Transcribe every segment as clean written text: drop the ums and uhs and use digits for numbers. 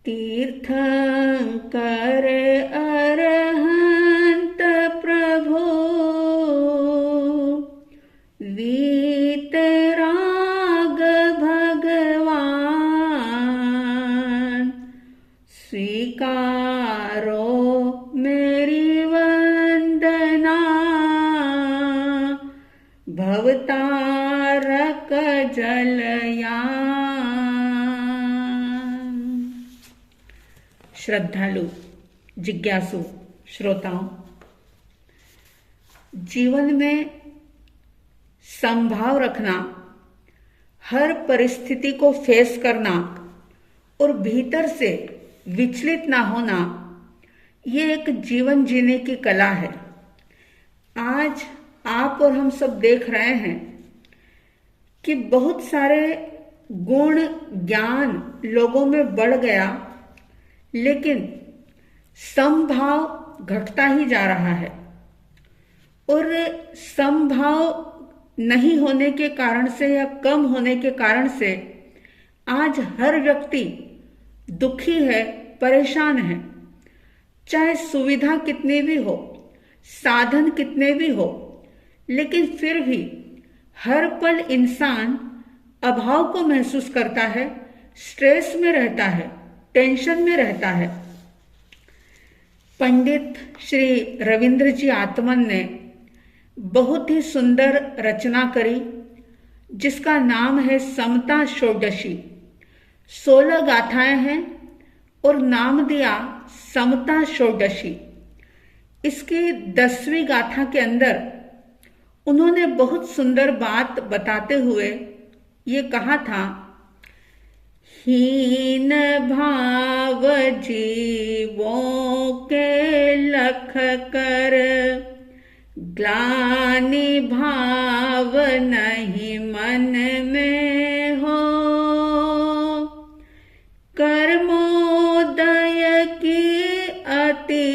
तीर्थंकर अरहंत प्रभु वीतराग भगवान, स्वीकारो मेरी वंदना, भवतारक जलयान। श्रद्धालु जिज्ञासु श्रोताओं, जीवन में समभाव रखना, हर परिस्थिति को फेस करना और भीतर से विचलित ना होना, ये एक जीवन जीने की कला है। आज आप और हम सब देख रहे हैं कि बहुत सारे गुण ज्ञान लोगों में बढ़ गया, लेकिन समभाव घटता ही जा रहा है। और समभाव नहीं होने के कारण से या कम होने के कारण से आज हर व्यक्ति दुखी है, परेशान है। चाहे सुविधा कितनी भी हो, साधन कितने भी हो, लेकिन फिर भी हर पल इंसान अभाव को महसूस करता है, स्ट्रेस में रहता है, टेंशन में रहता है। पंडित श्री रविंद्र जी आत्मन ने बहुत ही सुंदर रचना करी, जिसका नाम है समता षोडशी। 16 गाथाएं हैं और नाम दिया समता षोडशी। इसकी 10वीं गाथा के अंदर उन्होंने बहुत सुंदर बात बताते हुए ये कहा था, हीन भाव जीवों के लख कर, ग्लानि भाव नहीं मन में हो, कर्मोदय की अति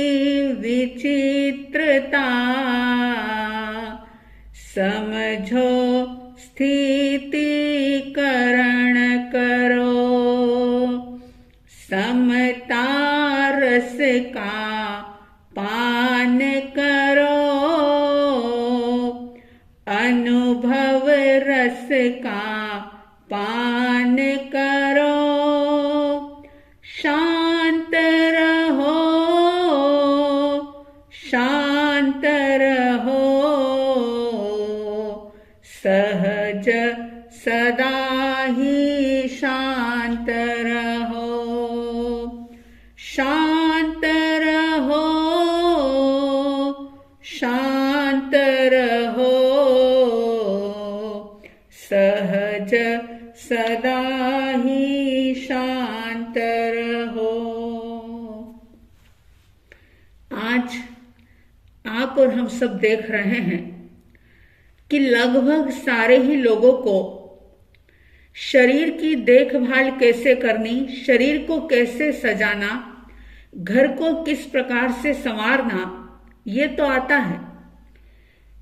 विचित्रता, समझो स्थितिकरण करो, समता रस का पान करो, अनुभव रस का पान करो, शांत रहो, शांत रहो, सहज सदा ही शांत रहो, शांत रहो, शांत रहो, सहज सदा ही शांत रहो। आज आप और हम सब देख रहे हैं कि लगभग सारे ही लोगों को शरीर की देखभाल कैसे करनी, शरीर को कैसे सजाना, घर को किस प्रकार से संवारना, ये तो आता है।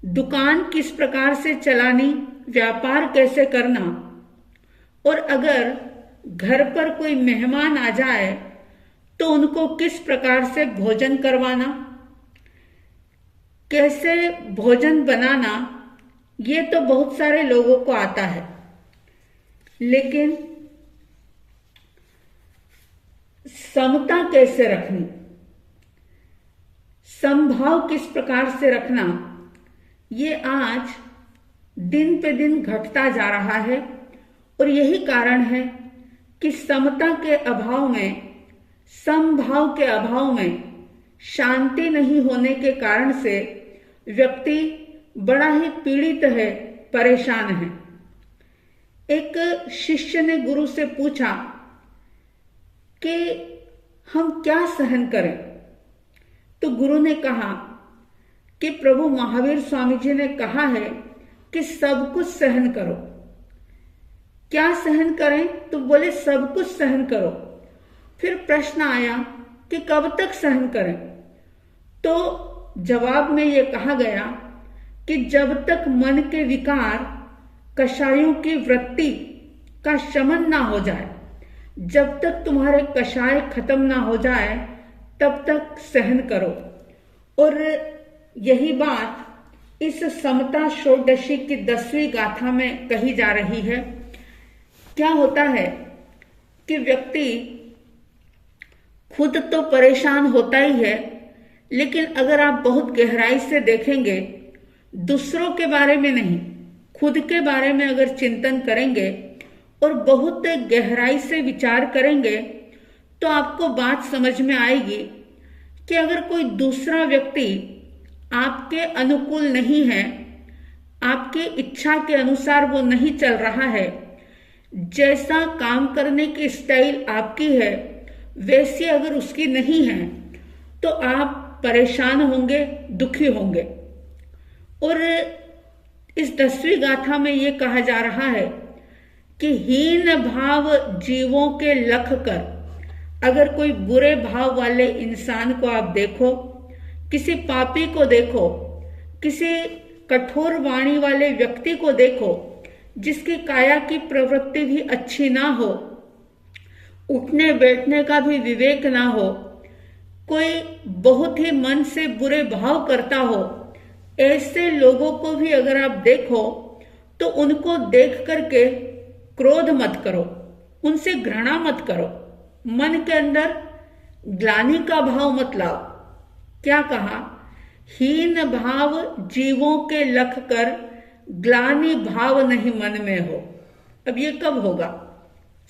दुकान किस प्रकार से चलानी, व्यापार कैसे करना, और अगर घर पर कोई मेहमान आ जाए तो उनको किस प्रकार से भोजन करवाना, कैसे भोजन बनाना, ये तो बहुत सारे लोगों को आता है। लेकिन समता कैसे रखनी, समभाव किस प्रकार से रखना, ये आज दिन पे दिन घटता जा रहा है। और यही कारण है कि समता के अभाव में, समभाव के अभाव में शांति नहीं होने के कारण से व्यक्ति बड़ा ही पीड़ित है, परेशान है। एक शिष्य ने गुरु से पूछा कि हम क्या सहन करें, तो गुरु ने कहा कि प्रभु महावीर स्वामी जी ने कहा है कि सब कुछ सहन करो। क्या सहन करें, तो बोले सब कुछ सहन करो। फिर प्रश्न आया कि कब तक सहन करें, तो जवाब में ये कहा गया कि जब तक मन के विकार, कषायों की वृत्ति का शमन ना हो जाए, जब तक तुम्हारे कषाय खत्म ना हो जाए तब तक सहन करो। और यही बात इस समता षोडशी की 10वीं गाथा में कही जा रही है। क्या होता है कि व्यक्ति खुद तो परेशान होता ही है, लेकिन अगर आप बहुत गहराई से देखेंगे, दूसरों के बारे में नहीं, खुद के बारे में अगर चिंतन करेंगे और बहुत गहराई से विचार करेंगे, तो आपको बात समझ में आएगी कि अगर कोई दूसरा व्यक्ति आपके अनुकूल नहीं है, आपके इच्छा के अनुसार वो नहीं चल रहा है, जैसा काम करने की स्टाइल आपकी है वैसी अगर उसकी नहीं है, तो आप परेशान होंगे, दुखी होंगे। और इस 10वीं गाथा में ये कहा जा रहा है कि हीन भाव जीवों के लख कर। अगर कोई बुरे भाव वाले इंसान को आप देखो, किसी पापी को देखो, किसी कठोर वाणी वाले व्यक्ति को देखो, जिसकी काया की प्रवृत्ति भी अच्छी ना हो, उठने बैठने का भी विवेक ना हो, कोई बहुत ही मन से बुरे भाव करता हो, ऐसे लोगों को भी अगर आप देखो तो उनको देख करके क्रोध मत करो, उनसे घृणा मत करो, मन के अंदर ग्लानि का भाव मत लाओ। क्या कहा? हीन भाव जीवों के लख कर, ग्लानि भाव नहीं मन में हो। अब ये कब होगा?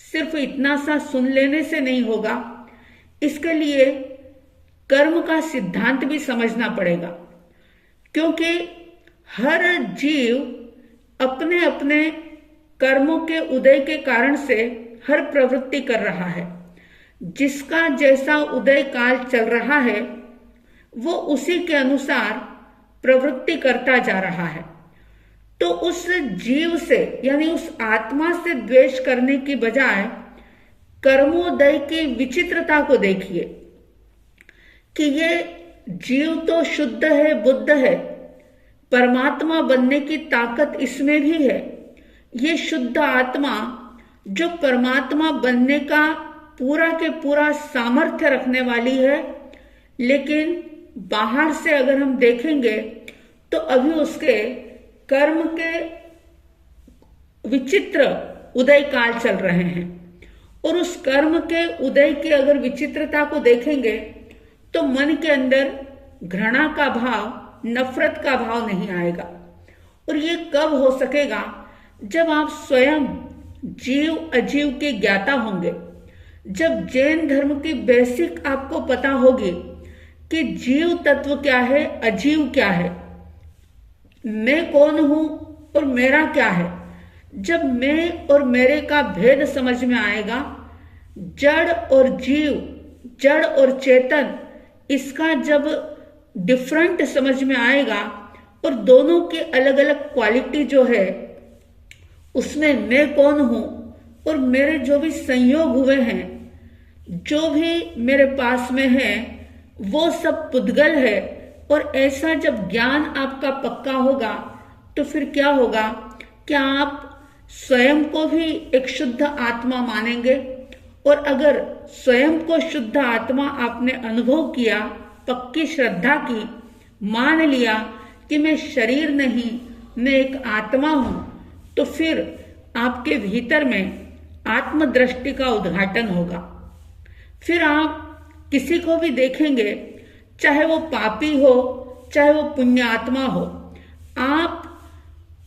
सिर्फ इतना सा सुन लेने से नहीं होगा, इसके लिए कर्म का सिद्धांत भी समझना पड़ेगा, क्योंकि हर जीव अपने अपने कर्मों के उदय के कारण से हर प्रवृत्ति कर रहा है। जिसका जैसा उदय काल चल रहा है वो उसी के अनुसार प्रवृत्ति करता जा रहा है। तो उस जीव से यानी उस आत्मा से द्वेष करने की बजाय कर्मोदय की विचित्रता को देखिए कि ये जीव तो शुद्ध है, बुद्ध है, परमात्मा बनने की ताकत इसमें भी है। ये शुद्ध आत्मा जो परमात्मा बनने का पूरा के पूरा सामर्थ्य रखने वाली है, लेकिन बाहर से अगर हम देखेंगे तो अभी उसके कर्म के विचित्र उदय काल चल रहे हैं। और उस कर्म के उदय की अगर विचित्रता को देखेंगे तो मन के अंदर घृणा का भाव, नफरत का भाव नहीं आएगा। और ये कब हो सकेगा? जब आप स्वयं जीव अजीव के ज्ञाता होंगे, जब जैन धर्म की बेसिक आपको पता होगी कि जीव तत्व क्या है, अजीव क्या है, मैं कौन हूं और मेरा क्या है। जब मैं और मेरे का भेद समझ में आएगा, जड़ और जीव, जड़ और चेतन, इसका जब डिफरेंट समझ में आएगा और दोनों की अलग अलग क्वालिटी जो है, उसमें मैं कौन हूं और मेरे जो भी संयोग हुए हैं, जो भी मेरे पास में है, वो सब पुद्गल है। और ऐसा जब ज्ञान आपका पक्का होगा तो फिर क्या होगा कि आप स्वयं को भी एक शुद्ध आत्मा मानेंगे। और अगर स्वयं को शुद्ध आत्मा आपने अनुभव किया, पक्की श्रद्धा की, मान लिया कि मैं शरीर नहीं, मैं एक आत्मा हूं, तो फिर आपके भीतर में आत्मदृष्टि का उद्घाटन होगा। फिर आप किसी को भी देखेंगे, चाहे वो पापी हो, चाहे वो पुण्यात्मा हो, आप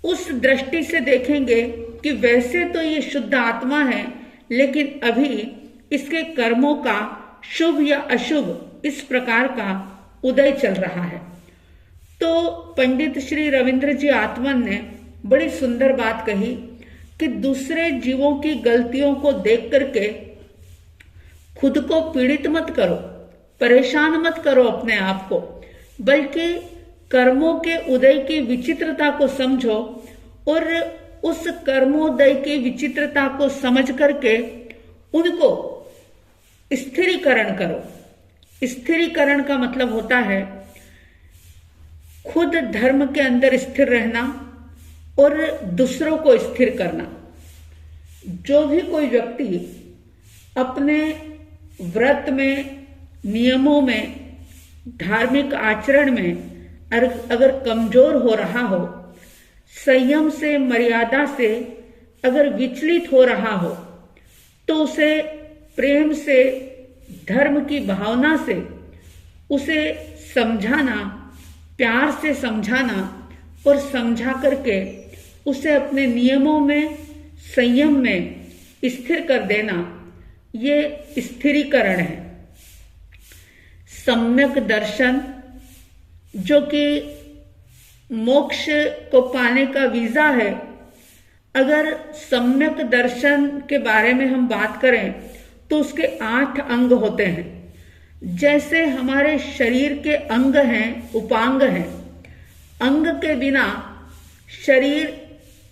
उस दृष्टि से देखेंगे कि वैसे तो ये शुद्ध आत्मा है, लेकिन अभी इसके कर्मों का शुभ या अशुभ इस प्रकार का उदय चल रहा है। तो पंडित श्री रविंद्र जी आत्मन ने बड़ी सुंदर बात कही कि दूसरे जीवों की गलतियों को देख करके खुद को पीड़ित मत करो, परेशान मत करो अपने आप को, बल्कि कर्मों के उदय की विचित्रता को समझो और उस कर्मोदय की विचित्रता को समझ करके उनको स्थिरीकरण करो। स्थिरीकरण का मतलब होता है खुद धर्म के अंदर स्थिर रहना और दूसरों को स्थिर करना। जो भी कोई व्यक्ति अपने व्रत में, नियमों में, धार्मिक आचरण में अगर कमजोर हो रहा हो, संयम से, मर्यादा से अगर विचलित हो रहा हो, तो उसे प्रेम से, धर्म की भावना से उसे समझाना, प्यार से समझाना और समझा करके उसे अपने नियमों में, संयम में स्थिर कर देना, ये स्थिरीकरण है। सम्यक दर्शन, जो कि मोक्ष को पाने का वीजा है, अगर सम्यक दर्शन के बारे में हम बात करें तो उसके 8 अंग होते हैं। जैसे हमारे शरीर के अंग हैं, उपांग हैं, अंग के बिना शरीर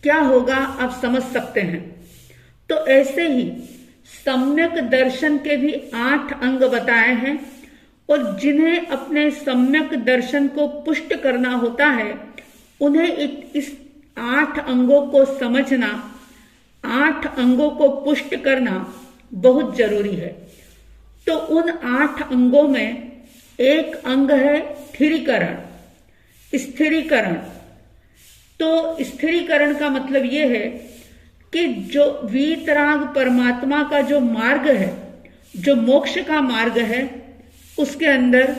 क्या होगा आप समझ सकते हैं। तो ऐसे ही सम्यक दर्शन के भी 8 अंग बताए हैं, और जिन्हें अपने सम्यक दर्शन को पुष्ट करना होता है, उन्हें इस 8 अंगों को समझना, 8 अंगों को पुष्ट करना बहुत जरूरी है। तो उन 8 अंगों में एक अंग है स्थिरीकरण, स्थिरीकरण। तो स्थिरीकरण का मतलब यह है कि जो वीतराग परमात्मा का जो मार्ग है, जो मोक्ष का मार्ग है, उसके अंदर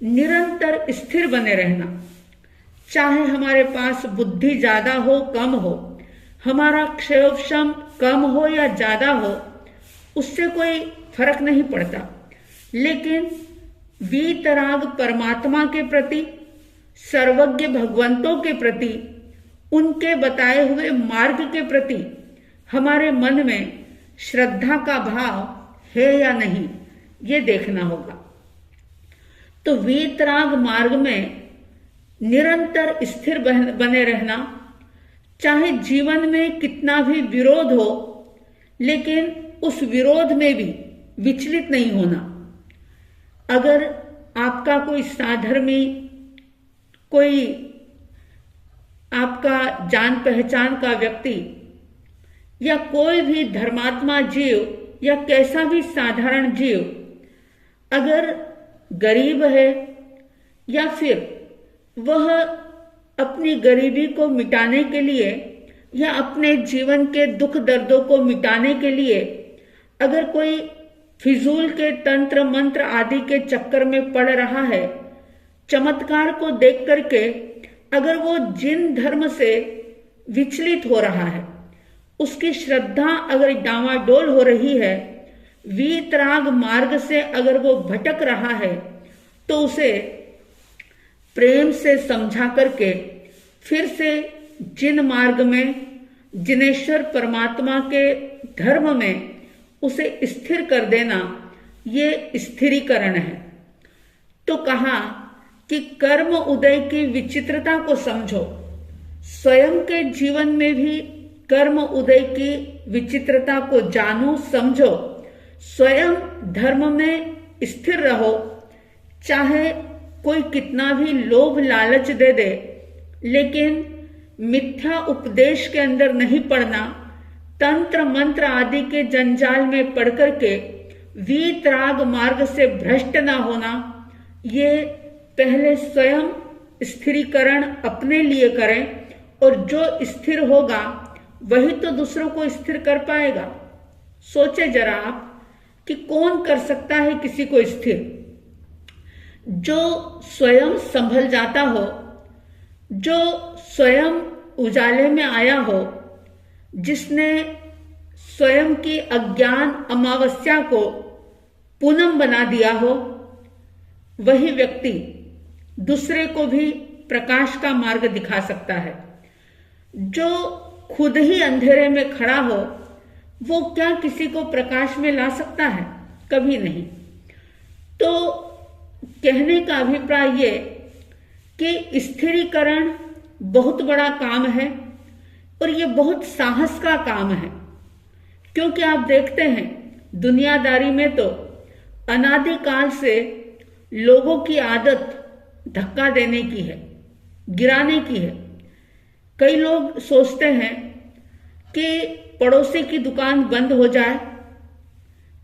निरंतर स्थिर बने रहना। चाहे हमारे पास बुद्धि ज्यादा हो, कम हो, हमारा क्षयोक्षम कम हो या ज्यादा हो, उससे कोई फर्क नहीं पड़ता। लेकिन वीतराग परमात्मा के प्रति, सर्वज्ञ भगवंतों के प्रति, उनके बताए हुए मार्ग के प्रति हमारे मन में श्रद्धा का भाव है या नहीं, ये देखना होगा। तो वीतराग मार्ग में निरंतर स्थिर बने रहना, चाहे जीवन में कितना भी विरोध हो, लेकिन उस विरोध में भी विचलित नहीं होना। अगर आपका कोई साधर्मी, कोई आपका जान पहचान का व्यक्ति या कोई भी धर्मात्मा जीव या कैसा भी साधारण जीव अगर गरीब है, या फिर वह अपनी गरीबी को मिटाने के लिए या अपने जीवन के दुख दर्दों को मिटाने के लिए अगर कोई फिजूल के तंत्र मंत्र आदि के चक्कर में पड़ रहा है, चमत्कार को देख करके अगर वो जिन धर्म से विचलित हो रहा है, उसकी श्रद्धा अगर डावाडोल हो रही है, वीतराग मार्ग से अगर वो भटक रहा है, तो उसे प्रेम से समझा करके फिर से जिन मार्ग में, जिनेश्वर परमात्मा के धर्म में उसे स्थिर कर देना, ये स्थिरीकरण है। तो कहा कि कर्म उदय की विचित्रता को समझो। स्वयं के जीवन में भी कर्म उदय की विचित्रता को जानो, समझो। स्वयं धर्म में स्थिर रहो, चाहे कोई कितना भी लोभ लालच दे दे, लेकिन मिथ्या उपदेश के अंदर नहीं पड़ना, तंत्र मंत्र आदि के जंजाल में पड़ करके वीतराग मार्ग से भ्रष्ट ना होना। ये पहले स्वयं स्थिरीकरण अपने लिए करें, और जो स्थिर होगा वही तो दूसरों को स्थिर कर पाएगा। सोचे जरा आप कि कौन कर सकता है किसी को स्थिर? जो स्वयं संभल जाता हो, जो स्वयं उजाले में आया हो, जिसने स्वयं की अज्ञान अमावस्या को पूनम बना दिया हो, वही व्यक्ति दूसरे को भी प्रकाश का मार्ग दिखा सकता है। जो खुद ही अंधेरे में खड़ा हो, वो क्या किसी को प्रकाश में ला सकता है? कभी नहीं। तो कहने का अभिप्राय ये कि स्थिरीकरण बहुत बड़ा काम है, और ये बहुत साहस का काम है। क्योंकि आप देखते हैं दुनियादारी में तो अनादिकाल से लोगों की आदत धक्का देने की है, गिराने की है। कई लोग सोचते हैं कि पड़ोसी की दुकान बंद हो जाए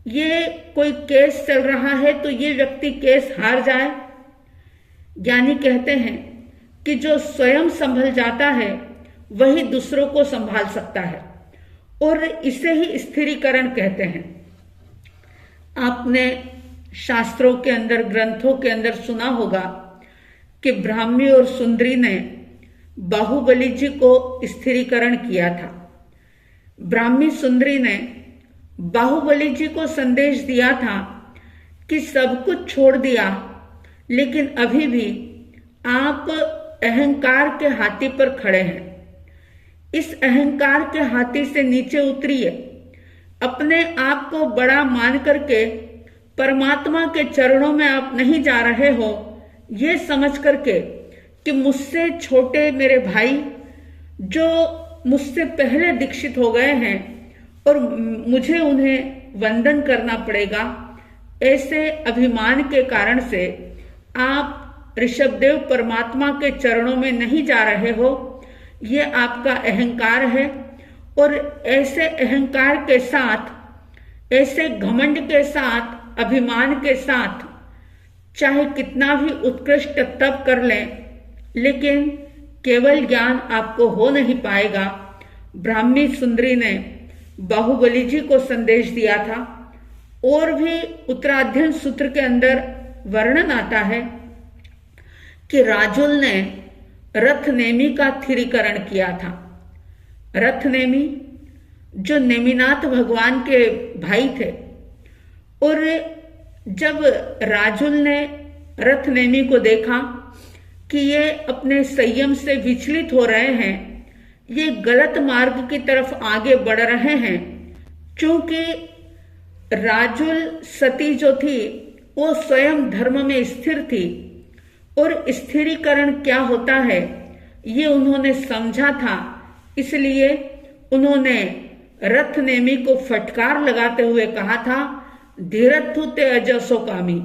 ये कोई केस चल रहा है तो ये व्यक्ति केस हार जाए। ज्ञानी कहते हैं कि जो स्वयं संभल जाता है वही दूसरों को संभाल सकता है, और इसे ही स्थिरीकरण कहते हैं। आपने शास्त्रों के अंदर, ग्रंथों के अंदर सुना होगा कि ब्राह्मी और सुंदरी ने बाहुबली जी को स्थिरीकरण किया था। ब्राह्मी सुंदरी ने बाहुबली जी को संदेश दिया था कि सब कुछ छोड़ दिया, लेकिन अभी भी आप अहंकार के हाथी पर खड़े हैं। इस अहंकार के हाथी से नीचे उतरिए। अपने आप को बड़ा मान करके परमात्मा के चरणों में आप नहीं जा रहे हो, ये समझ करके कि मुझसे छोटे मेरे भाई जो मुझसे पहले दीक्षित हो गए हैं और मुझे उन्हें वंदन करना पड़ेगा, ऐसे अभिमान के कारण से आप ऋषभदेव परमात्मा के चरणों में नहीं जा रहे हो। ये आपका अहंकार है, और ऐसे अहंकार के साथ, ऐसे घमंड के साथ, अभिमान के साथ चाहे कितना भी उत्कृष्ट तप कर लें, लेकिन केवल ज्ञान आपको हो नहीं पाएगा। ब्राह्मी सुंदरी ने बाहुबली जी को संदेश दिया था, और भी उत्तराध्ययन सूत्र के अंदर वर्णन आता है कि राजुल ने रथ नेमी का स्थिरीकरण किया था। रथ नेमी जो नेमिनाथ भगवान के भाई थे, और जब राजुल ने रथ नेमी को देखा कि ये अपने संयम से विचलित हो रहे हैं, ये गलत मार्ग की तरफ आगे बढ़ रहे हैं, क्योंकि राजुल सती जो थी वो स्वयं धर्म में स्थिर थी, और स्थिरीकरण क्या होता है ये उन्होंने समझा था। इसलिए उन्होंने रथ नेमी को फटकार लगाते हुए कहा था, धीरथु ते अजसो कामी।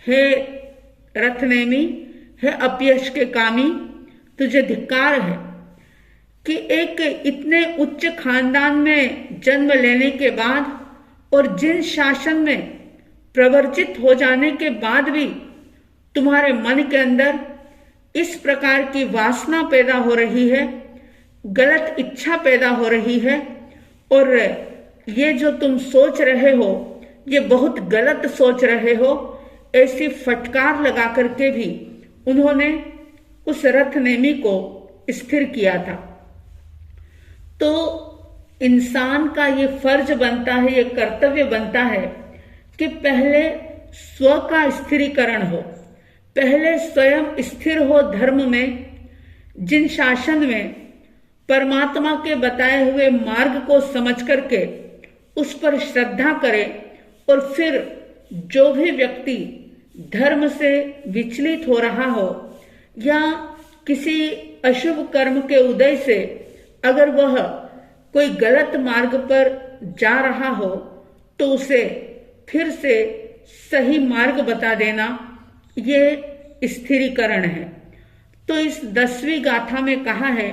हे रथ नेमी, हे अपयश के कामी, तुझे धिक्कार है कि एक इतने उच्च खानदान में जन्म लेने के बाद और जिन शासन में प्रवर्जित हो जाने के बाद भी तुम्हारे मन के अंदर इस प्रकार की वासना पैदा हो रही है, गलत इच्छा पैदा हो रही है, और ये जो तुम सोच रहे हो ये बहुत गलत सोच रहे हो। ऐसी फटकार लगा करके भी उन्होंने उस रथ नेमी को स्थिर किया था। तो इंसान का ये फर्ज बनता है, ये कर्तव्य बनता है कि पहले स्व का स्थिरीकरण हो, पहले स्वयं स्थिर हो धर्म में, जिन शासन में परमात्मा के बताए हुए मार्ग को समझ करके उस पर श्रद्धा करे, और फिर जो भी व्यक्ति धर्म से विचलित हो रहा हो या किसी अशुभ कर्म के उदय से अगर वह कोई गलत मार्ग पर जा रहा हो तो उसे फिर से सही मार्ग बता देना, ये स्थिरीकरण है। तो इस 10वीं गाथा में कहा है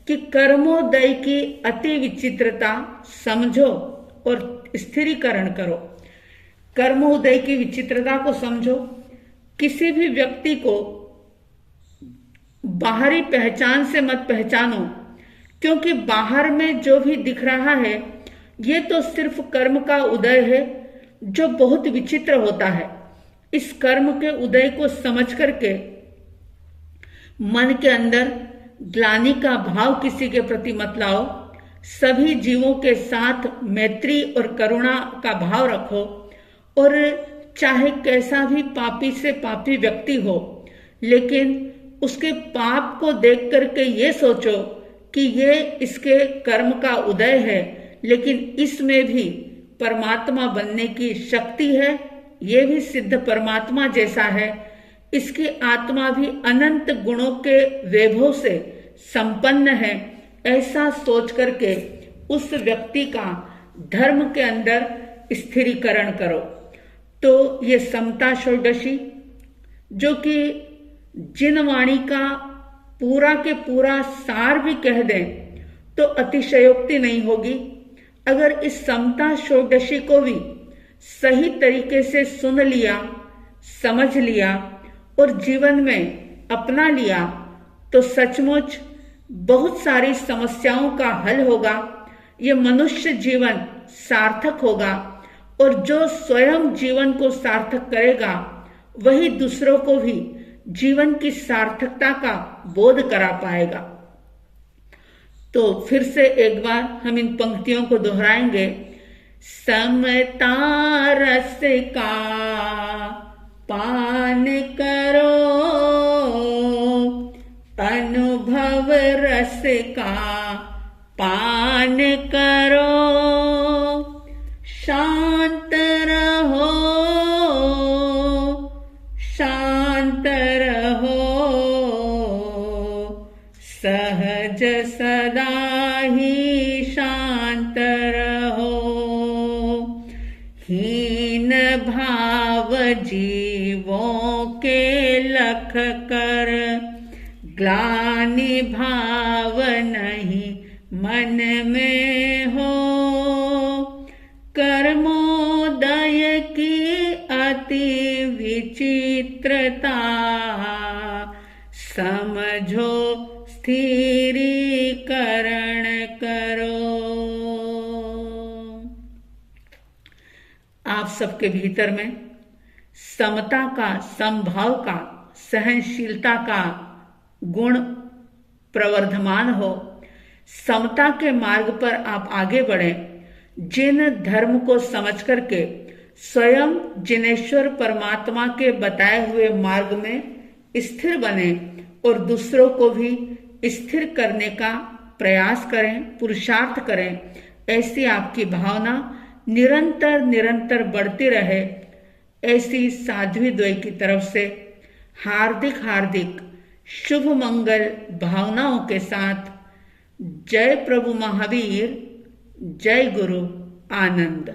कि कर्मोदय की अति विचित्रता समझो और स्थिरीकरण करो। कर्मोदय की विचित्रता को समझो। किसी भी व्यक्ति को बाहरी पहचान से मत पहचानो, क्योंकि बाहर में जो भी दिख रहा है ये तो सिर्फ कर्म का उदय है जो बहुत विचित्र होता है। इस कर्म के उदय को समझ करके मन के अंदर ग्लानि का भाव किसी के प्रति मत लाओ। सभी जीवों के साथ मैत्री और करुणा का भाव रखो, और चाहे कैसा भी पापी से पापी व्यक्ति हो, लेकिन उसके पाप को देख करके ये सोचो कि ये इसके कर्म का उदय है, लेकिन इसमें भी परमात्मा बनने की शक्ति है। ये भी सिद्ध परमात्मा जैसा है, इसकी आत्मा भी अनंत गुणों के वैभव से संपन्न है। ऐसा सोच करके उस व्यक्ति का धर्म के अंदर स्थिरीकरण करो। तो ये समता षोडशी, जो कि जिन वाणी का पूरा के पूरा सार भी कह दें तो अतिशयोक्ति नहीं होगी। अगर इस समता षोडशी को भी सही तरीके से सुन लिया, समझ लिया और जीवन में अपना लिया तो सचमुच बहुत सारी समस्याओं का हल होगा। ये मनुष्य जीवन सार्थक होगा और जो स्वयं जीवन को सार्थक करेगा वही दूसरों को भी जीवन की सार्थकता का बोध करा पाएगा। तो फिर से एक बार हम इन पंक्तियों को दोहराएंगे। समता रस का पान करो, अनुभव रस का पान करो, शांत रहो, शांत रहो, सहज सदा ही शांत रहो। हीन भाव जीवों के लख कर, ग्लानि भाव नहीं मन में हो। कर्मोदय की अति विचित्रता, समझो स्थिरीकरण करो। आप सबके भीतर में समता का, समभाव का, सहनशीलता का गुण प्रवर्धमान हो। समता के मार्ग पर आप आगे बढ़ें। जिन धर्म को समझ करके स्वयं जिनेश्वर परमात्मा के बताए हुए मार्ग में स्थिर बने और दूसरों को भी स्थिर करने का प्रयास करें, पुरुषार्थ करें। ऐसी आपकी भावना निरंतर निरंतर बढ़ती रहे, ऐसी साध्वी द्वय की तरफ से हार्दिक हार्दिक शुभ मंगल भावनाओं के साथ जय प्रभु महावीर, जय गुरु आनंद।